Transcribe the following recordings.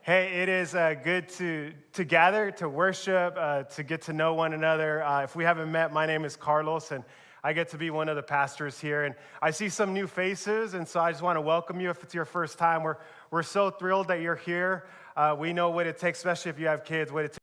Hey, it is good to gather, to worship, to get to know one another. If we haven't met, my name is Carlos, and I get to be one of the pastors here. And I see some new faces, and so I just want to welcome you. If it's your first time, we're so thrilled that you're here. We know what it takes, especially if you have kids, what it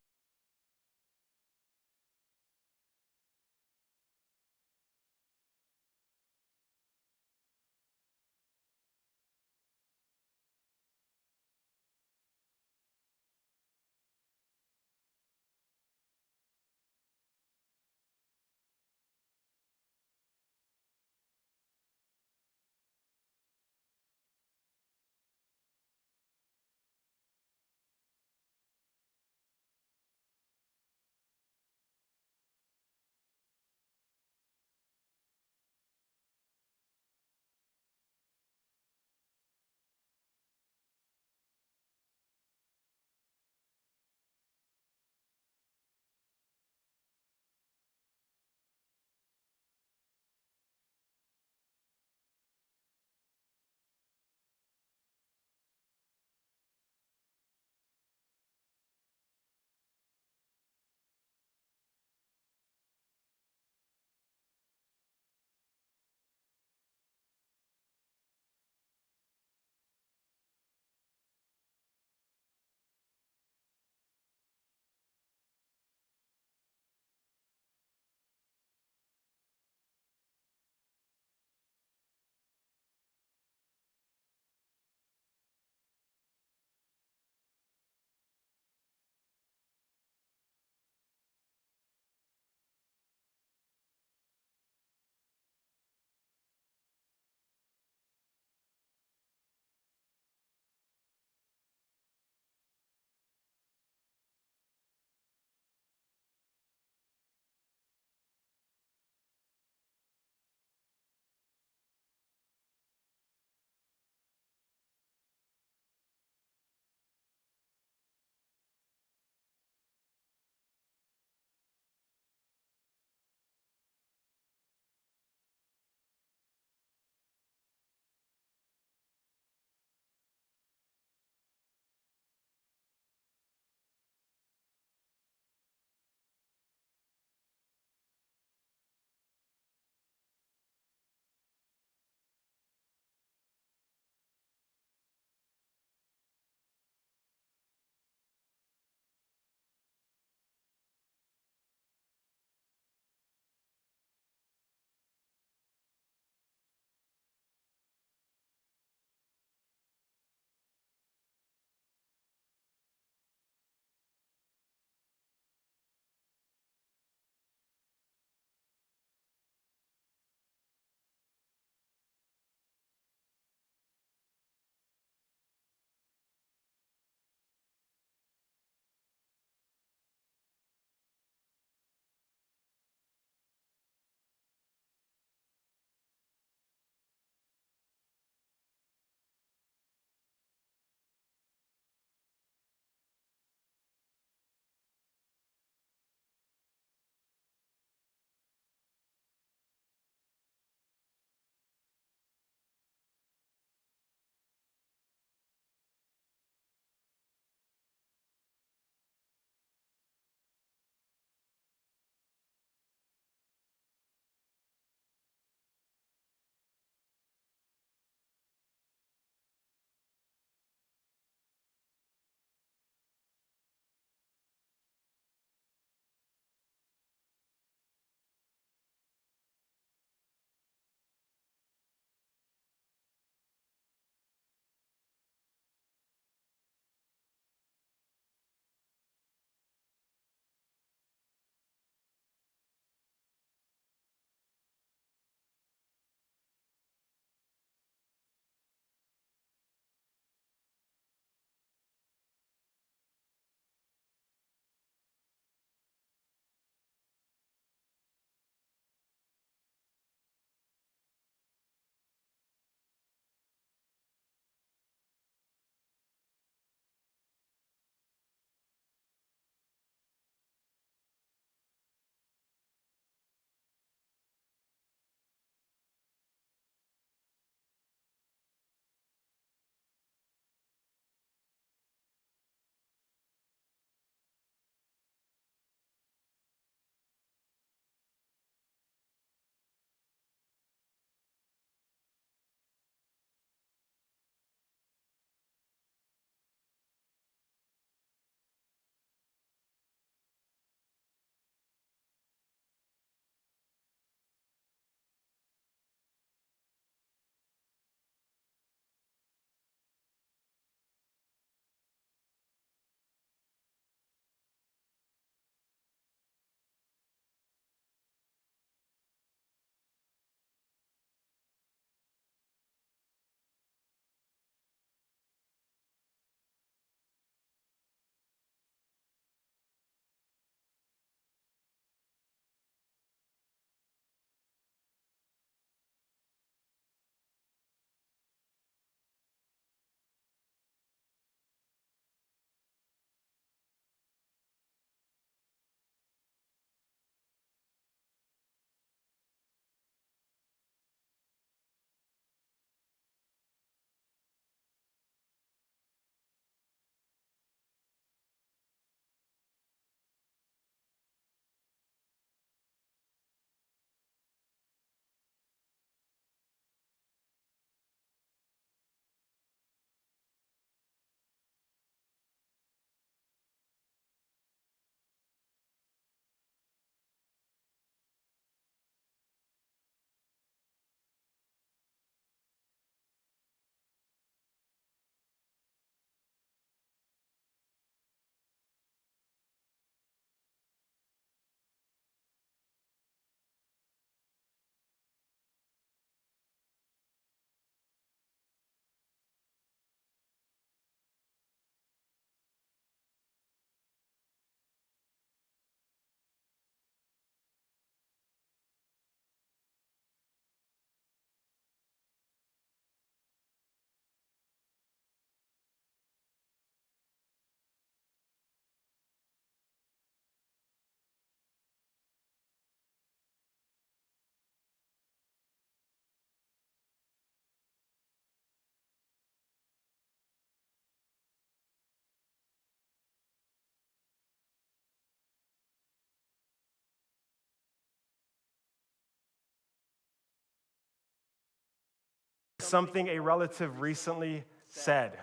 something a relative recently said.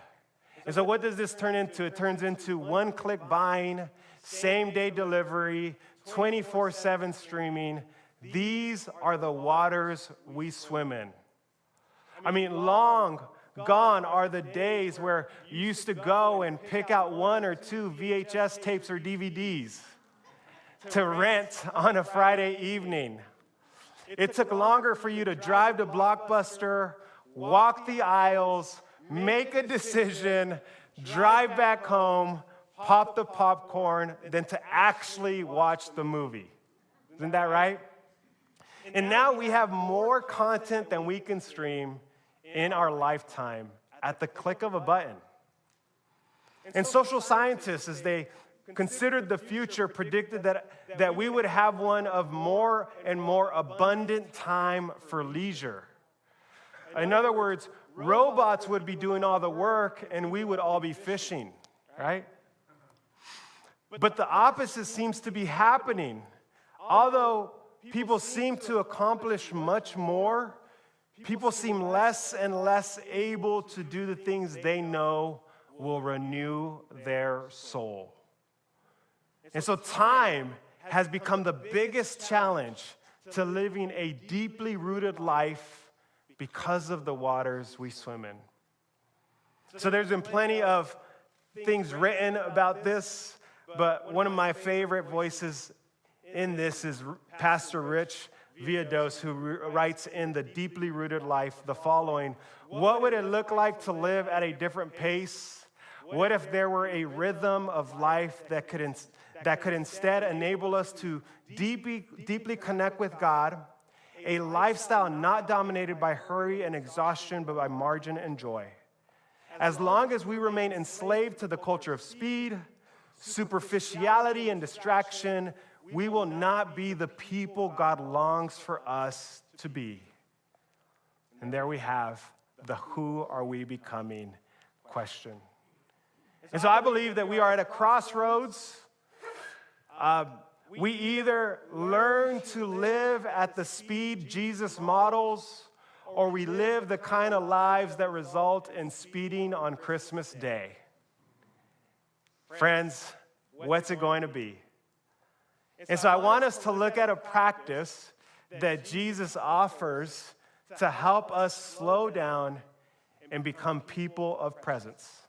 And so what does this turn into? It turns into one-click buying, same-day delivery, 24/7 streaming. These are the waters we swim in. I mean, long gone are the days where you used to go and pick out 1 or 2 VHS tapes or DVDs to rent on a Friday evening. It took longer for you to drive to Blockbuster, walk the aisles, make a decision, drive back home, pop the popcorn, than to actually watch the movie. Isn't that right? And now we have more content than we can stream in our lifetime at the click of a button. And social scientists, as they considered the future, predicted that we would have one of more and more abundant time for leisure. In other words, robots would be doing all the work and we would all be fishing, right? But the opposite seems to be happening. Although people seem to accomplish much more, people seem less and less able to do the things they know will renew their soul. And so time has become the biggest challenge to living a deeply rooted life because of the waters we swim in. So there's been plenty of things written about this, but one of my favorite voices in this is Pastor Rich Villodas, who writes in The Deeply Rooted Life the following: what would it look like to live at a different pace? What if there were a rhythm of life that could instead enable us to deeply connect with God, a lifestyle not dominated by hurry and exhaustion, but by margin and joy? As long as we remain enslaved to the culture of speed, superficiality, and distraction, we will not be the people God longs for us to be. And there we have the "who are we becoming" question. And so I believe that we are at a crossroads. We either learn to live at the speed Jesus models, or we live the kind of lives that result in speeding on Christmas Day. Friends, what's it going to be? And so I want us to look at a practice that Jesus offers to help us slow down and become people of presence.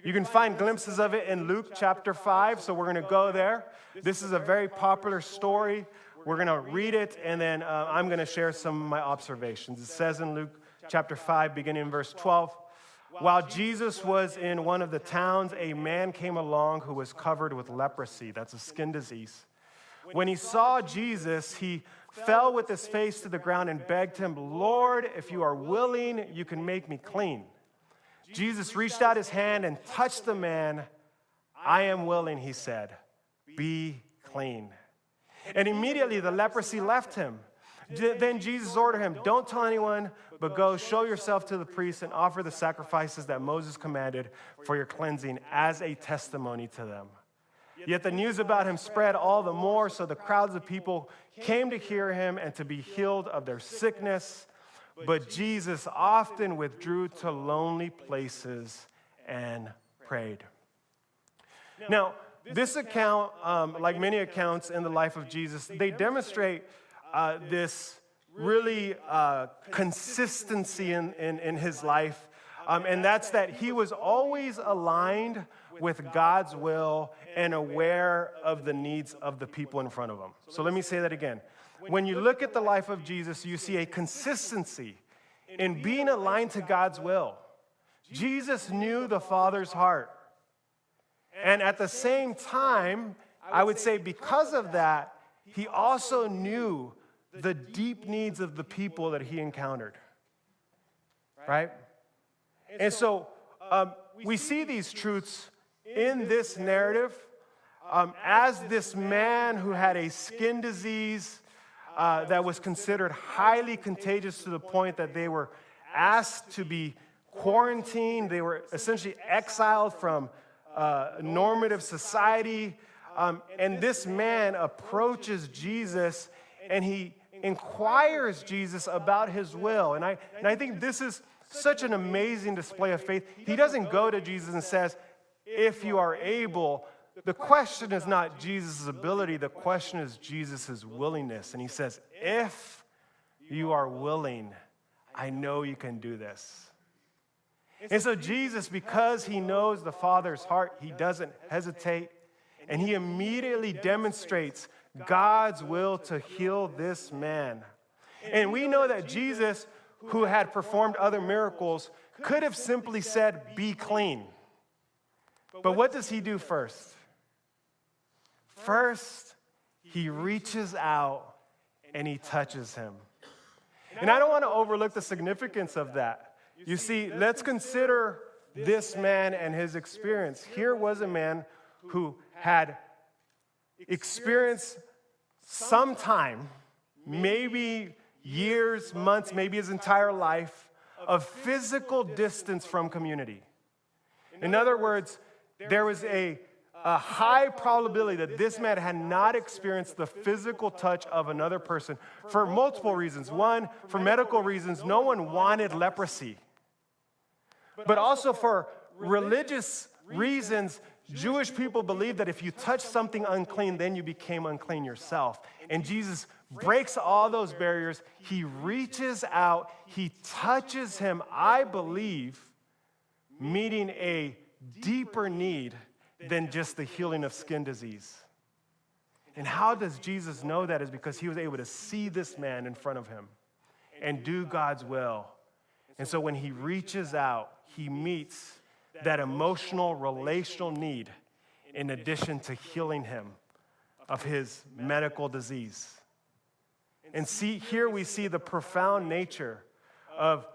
You can find glimpses of it in Luke chapter 5, so we're going to go there. This is a very popular story. We're going to read it, and then I'm going to share some of my observations. It says in Luke chapter 5, beginning in verse 12, while Jesus was in one of the towns, a man came along who was covered with leprosy. That's a skin disease. When he saw Jesus, he fell with his face to the ground and begged him, "Lord, if you are willing, you can make me clean." Jesus reached out his hand and touched the man. "I am willing," he said. "Be clean." And immediately the leprosy left him. Then Jesus ordered him, "Don't tell anyone, but go show yourself to the priest and offer the sacrifices that Moses commanded for your cleansing as a testimony to them." Yet the news about him spread all the more, so the crowds of people came to hear him and to be healed of their sickness. But Jesus often withdrew to lonely places and prayed. Now, this account, like many accounts in the life of Jesus, they demonstrate this really consistency in his life, and that's that he was always aligned with God's will and aware of the needs of the people in front of him. So let me say that again. When you look at the life of Jesus, you see a consistency in being aligned to God's will. Jesus knew the Father's heart. And at the same time, I would say because of that, he also knew the deep needs of the people that he encountered. Right? And so we see these truths in this narrative as this man who had a skin disease that was considered highly contagious to the point that they were asked to be quarantined. They were essentially exiled from normative society. And this man approaches Jesus and he inquires Jesus about his will. And I think this is such an amazing display of faith. He doesn't go to Jesus and says, if you are able. The question is not Jesus' ability. The question is Jesus' willingness. And he says, if you are willing, I know you can do this. And so Jesus, because he knows the Father's heart, he doesn't hesitate. And he immediately demonstrates God's will to heal this man. And we know that Jesus, who had performed other miracles, could have simply said, be clean. But what does he do first? First, he reaches out and he touches him. And I don't want to overlook the significance of that. You see, let's consider this man and his experience. Here was a man who had experienced some time, maybe years, months, maybe his entire life, of physical distance from community. In other words, there was a high probability that this man had not experienced the physical touch of another person for multiple reasons. One, for medical reasons, no one wanted leprosy. But also for religious reasons, Jewish people believed that if you touch something unclean, then you became unclean yourself. And Jesus breaks all those barriers. He reaches out, he touches him, I believe, meeting a deeper need than just the healing of skin disease. And how does Jesus know that? Is because he was able to see this man in front of him and do God's will. And so when he reaches out, he meets that emotional, relational need in addition to healing him of his medical disease. And see, here we see the profound nature of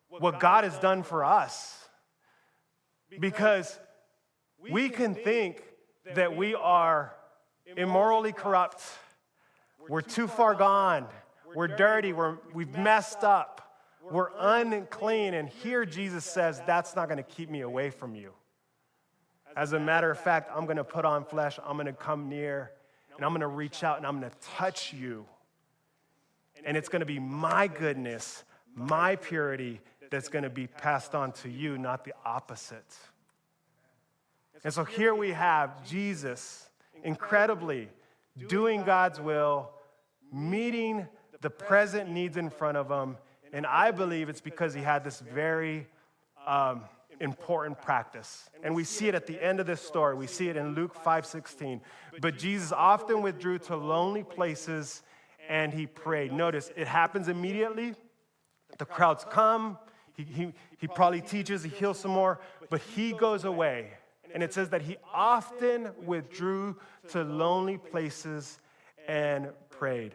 what God has done for us. Because we can think that we are immorally corrupt, we're too far gone, we're dirty, we've messed up, we're unclean. And here Jesus says, that's not going to keep me away from you. As a matter of fact, I'm going to put on flesh, I'm going to come near, and I'm going to reach out and I'm going to touch you. And it's going to be my goodness, my purity that's going to be passed on to you, not the opposite. And so here we have Jesus incredibly doing God's will, meeting the present needs in front of him. And I believe it's because he had this very important practice. And we see it at the end of this story. We see it in Luke 5:16. But Jesus often withdrew to lonely places and he prayed. Notice, it happens immediately. The crowds come. He probably teaches, he heals some more. But he goes away. And it says that he often withdrew to lonely places and prayed.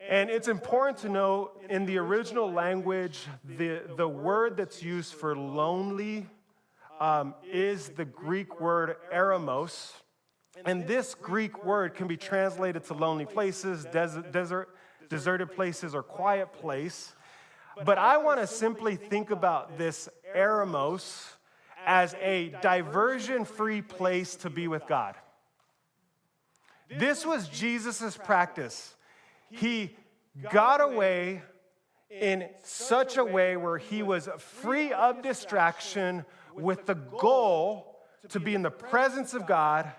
And it's important to know, in the original language, the word that's used for lonely is the Greek word eremos. And this Greek word can be translated to lonely places, deserted places, or quiet place. But I want to simply think about this eremos as a diversion-free place to be with God. This was Jesus' practice. He got away in such a way where he was free of distraction with the goal to be in the presence of God,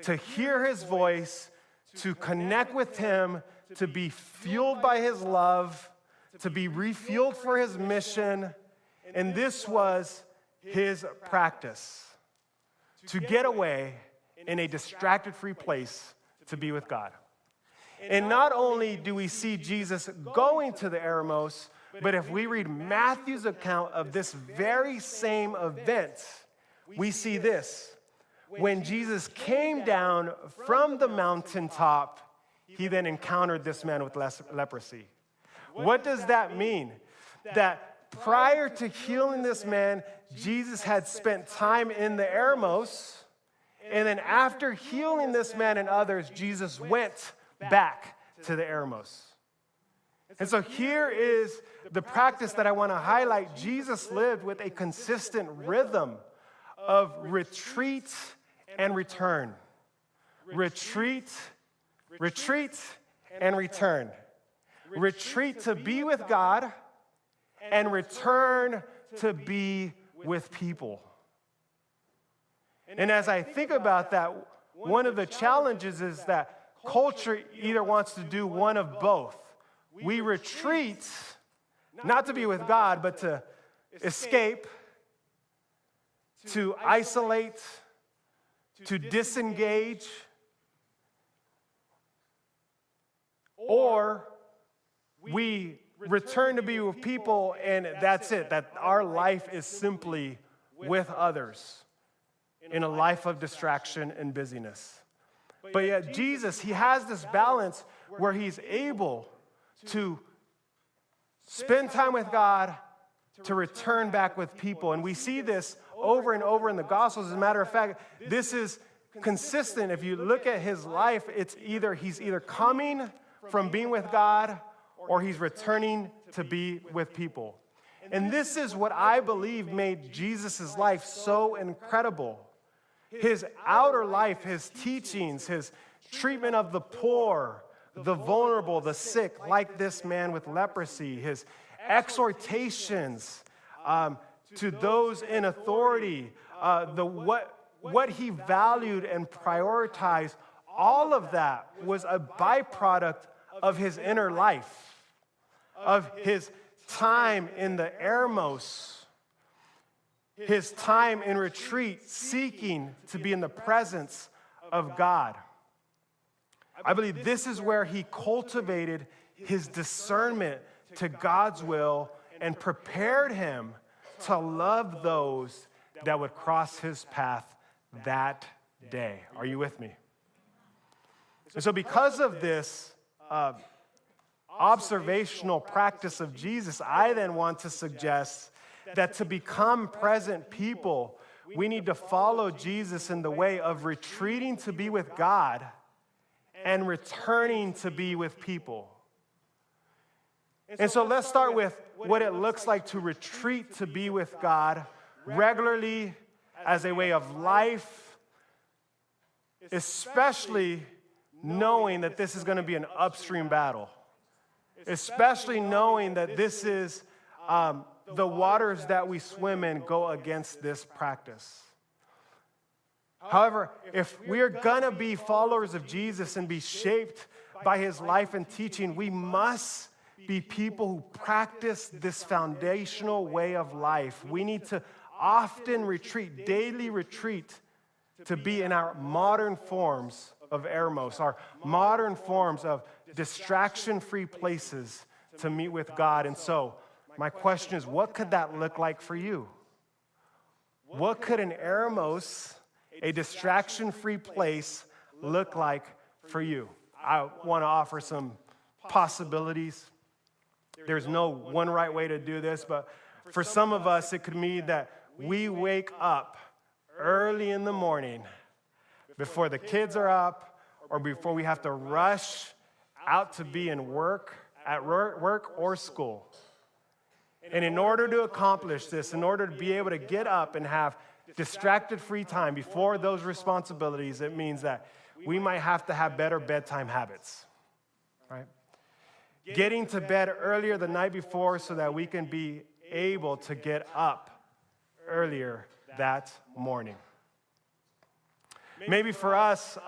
to hear his voice, to connect with him, to be fueled by his love, to be refueled for his mission. And this was his practice, to get away in a distracted-free place to be with God. And not only do we see Jesus going to the eremos, but if we read Matthew's account of this very same event, we see this. When Jesus came down from the mountaintop, he then encountered this man with leprosy. What does that mean? That prior to healing this man, Jesus had spent time in the eremos, and then after healing this man and others, Jesus went back to the eremos. And so here is the practice that I want to highlight. Jesus lived with a consistent rhythm of retreat and return. Retreat, retreat, and return. Retreat to be with God, and return to be with people. And as I think about that, one of the challenges is that culture either wants to do one of both. We retreat, not to be with God, but to escape, to isolate, to disengage, or we return to be with people and that's it, that our life is simply with others in a life of distraction and busyness. But yet Jesus, he has this balance where he's able to spend time with God, to return back with people. And we see this over and over in the Gospels. As a matter of fact, this is consistent. If you look at his life, he's either coming from being with God or he's returning to be with people. And this is what I believe made Jesus' life so incredible. His outer life, his teachings, his treatment of the poor, the vulnerable, the sick, like this man with leprosy, his exhortations to those in authority, what he valued and prioritized, all of that was a byproduct of his inner life, of his time in the Eremos, his time in retreat, seeking to be in the presence of God. I believe this is where he cultivated his discernment to God's will and prepared him to love those that would cross his path that day. Are you with me? And so because of this observational practice of Jesus, I then want to suggest that to become present people, we need to follow Jesus in the way of retreating to be with God and returning to be with people. And so let's start with what it looks like to retreat to be with God regularly as a way of life, especially knowing that this is going to be an upstream battle, especially knowing that this is the waters that we swim in go against this practice. However, if we are going to be followers of Jesus and be shaped by his life and teaching, we must be people who practice this foundational way of life. We need to often retreat, daily retreat, to be in our modern forms of Eremos, our modern forms of distraction-free places to meet with God. And so, my question is, what could that look like for you? What could an Eremos, a distraction-free place, look like for you? I want to offer some possibilities. There's no one right way to do this, but for some of us, it could mean that we wake up early in the morning before the kids are up or before we have to rush out to be in work, at work or school. And in order to accomplish this, in order to be able to get up and have distracted free time before those responsibilities, it means that we might have to have better bedtime habits, right? Getting to bed earlier the night before so that we can be able to get up earlier that morning. Maybe for us,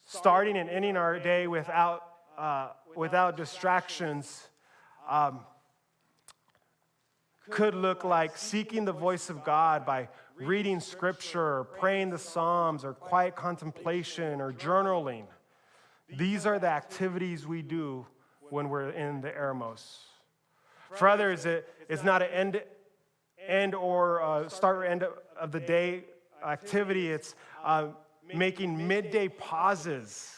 starting and ending our day without distractions could look like seeking the voice of God by reading scripture, or praying the Psalms, or quiet contemplation, or journaling. These are the activities we do when we're in the Eremos. For others, it's not an end or start or end of the day activity. It's making midday pauses,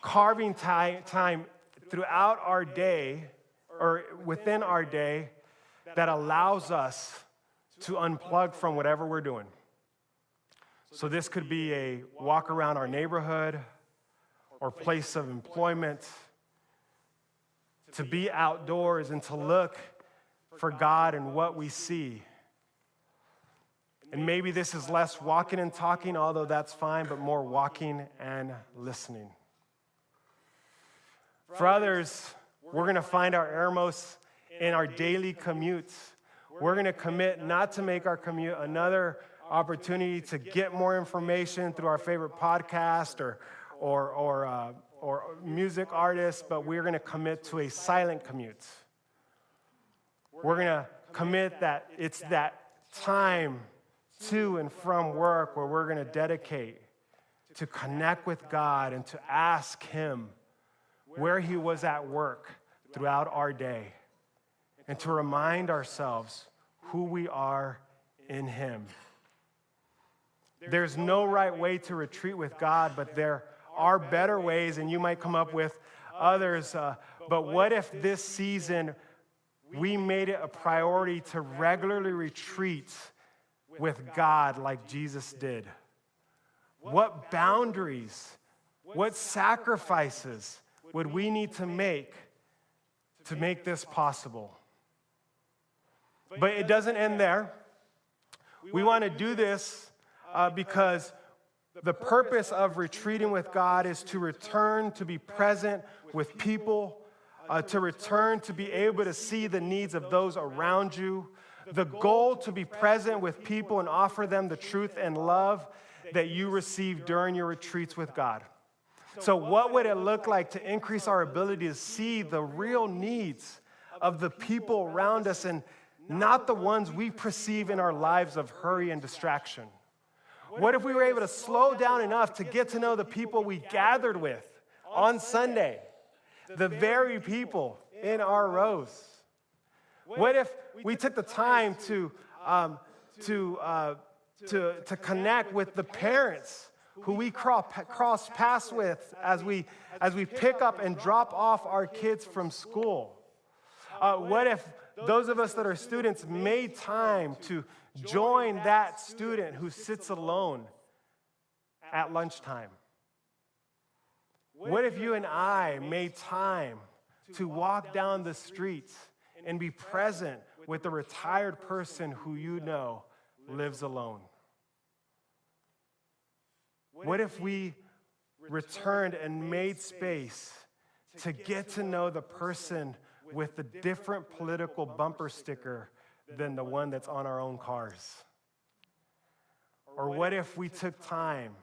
carving time throughout our day or within our day that allows us to unplug from whatever we're doing. So this could be a walk around our neighborhood or place of employment, to be outdoors and to look for God in what we see. And maybe this is less walking and talking, although that's fine, but more walking and listening. For others, we're going to find our Eremos in our daily commutes. We're going to commit not to make our commute another opportunity to get more information through our favorite podcast or music artists, but we're going to commit to a silent commute. We're going to commit that it's that time to and from work where we're going to dedicate to connect with God and to ask Him where He was at work throughout our day, and to remind ourselves who we are in Him. There's no right way to retreat with God, but there are better ways, and you might come up with others. But what if this season we made it a priority to regularly retreat with God like Jesus did? What boundaries, what sacrifices would we need to make this possible? But it doesn't end there. We want to do this because the purpose of retreating with God is to return to be present with people, to return to be able to see the needs of those around you. The goal to be present with people and offer them the truth and love that you receive during your retreats with God. So what would it look like to increase our ability to see the real needs of the people around us and not the ones we perceive in our lives of hurry and distraction? What if we were able to slow down enough to get to know the people we gathered with on Sunday, the very people in our rows? What if we took the time to connect with the parents who we cross paths with as we pick up and drop off our kids from school? What if those of us that are students made time to join that student who sits alone at lunchtime? What if you and I made time to walk down the streets and be present with the retired person who you know lives alone? What if we returned and made space to get to know the person with the different political bumper sticker than the one that's on our own cars? Or what if we took time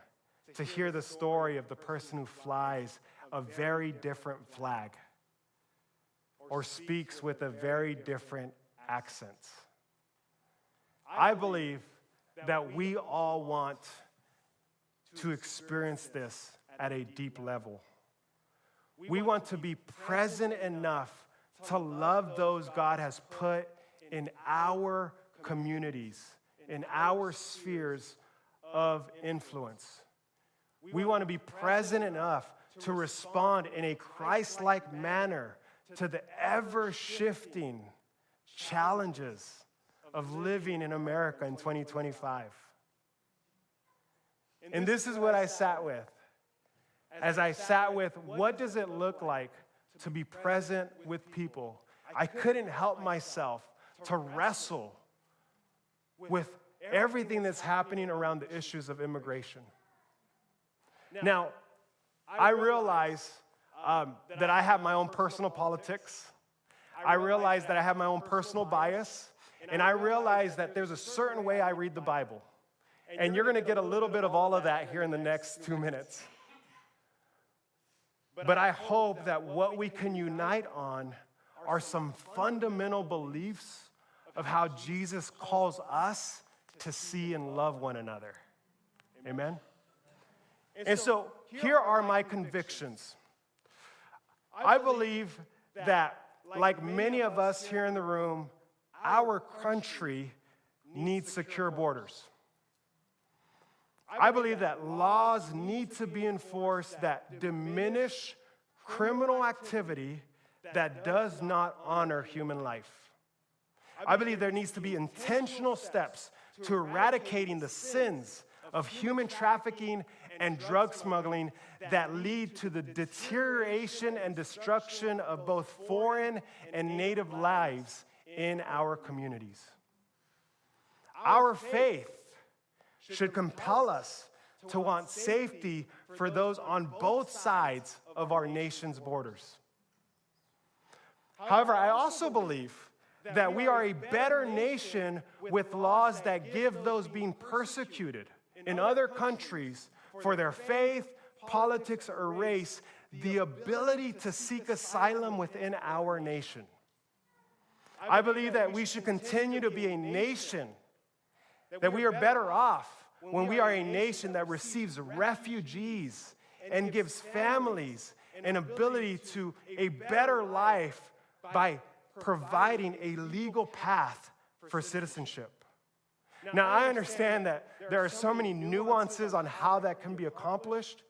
to hear the story of the person who flies a very different flag or speaks with a very different accent? I believe that we all want to experience this at a deep level. We want to be present enough to love those God has put in our communities, in our spheres of influence. We want to be present enough to respond in a Christ-like manner to the ever-shifting challenges of living in America in 2025. And this is what I sat with. As I sat with, what does it look like to be present with people? I couldn't help myself to wrestle with everything that's happening around the issues of immigration. Now, I realize that I have my own personal politics. I realize that I have my own personal bias. And I realize that there's a certain way I read the Bible. And you're going to get a little bit of all of that here in the next 2 minutes. But I hope that what we can unite on are some fundamental beliefs of how Jesus calls us to see and love one another. Amen? And so here are my convictions. I believe that, like many of us here in the room, our country needs secure borders. I believe that laws need to be enforced that diminish criminal activity that does not honor human life. I believe there needs to be intentional steps to eradicating the sins of human trafficking and drug smuggling that lead to the deterioration and destruction of both foreign and native lives in our communities. Our faith should compel us to want safety for those on both sides of our nation's borders. However, I also believe that we are a better nation with laws that give those being persecuted in other countries for their faith, politics, or race the ability to seek asylum within our nation. I believe that we should continue to be a nation, that we are better off when we are a nation that receives refugees and gives families an ability to a better life by providing a legal path for citizenship. Now, I understand that there are so many nuances on how that can be accomplished,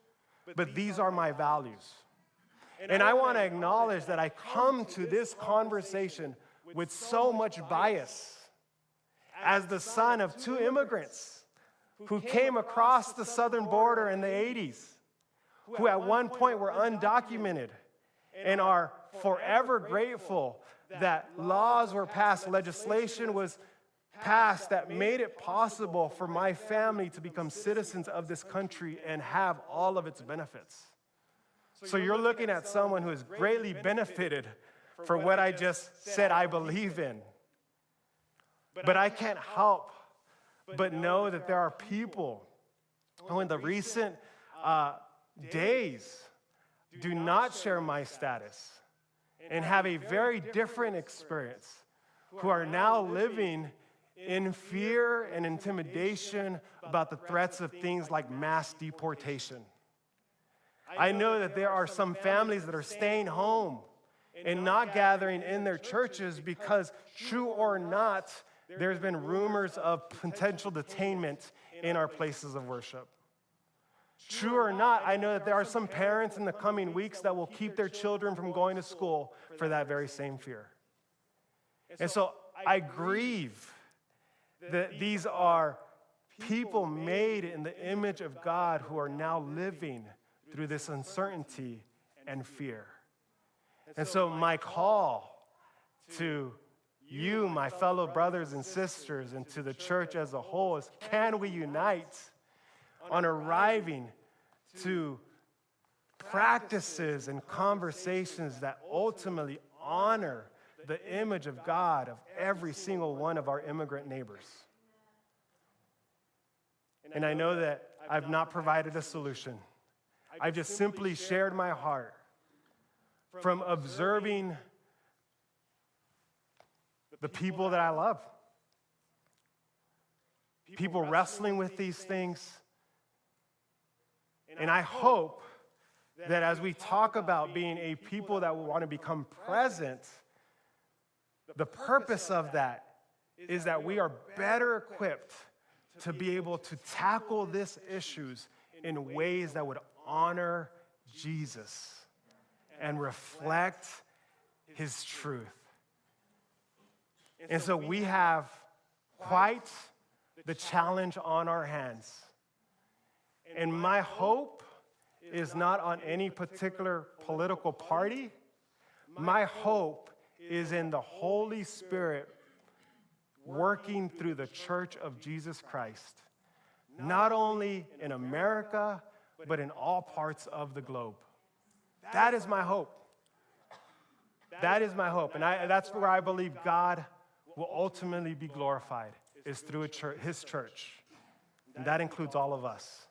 but these are my values. And I want to acknowledge that I come to this conversation with so much bias as the son of two immigrants who came across the southern border in the 80s, who at one point were undocumented and are forever grateful that laws were passed, legislation was passed that made it possible for my family to become citizens of this country and have all of its benefits. So you're looking at someone who has greatly benefited for what I just said I believe in. But I can't help but know that there are people who in the recent days do not share my status and have a very different experience, who are now living in fear and intimidation about the threats of things like mass deportation. I know that there are some families that are staying home and not gathering in their churches because, true or not, there's been rumors of potential detainment in our places of worship. True or not, I know that there are some parents in the coming weeks that will keep their children from going to school for that very same fear. And so I grieve that these are people made in the image of God who are now living through this uncertainty and fear. And so my call to you, my fellow brothers and sisters, and to the church as a whole is, can we unite on arriving to practices and conversations that ultimately honor the image of God of every single one of our immigrant neighbors? And I know that I've not provided a solution. I've just simply shared my heart from observing the people that I love. People wrestling with these things. And I hope that as we talk about being a people that will want to become present, the purpose of that is that we are better equipped to be able to tackle these issues in ways that would honor Jesus and reflect his truth. And so we have quite the challenge on our hands. And my hope is not on any particular political party. My hope is in the Holy Spirit working through the Church of Jesus Christ, not only in America, but in all parts of the globe. That is my hope. That is my hope. And that's where I believe God will ultimately be glorified, is through his church. And that includes all of us.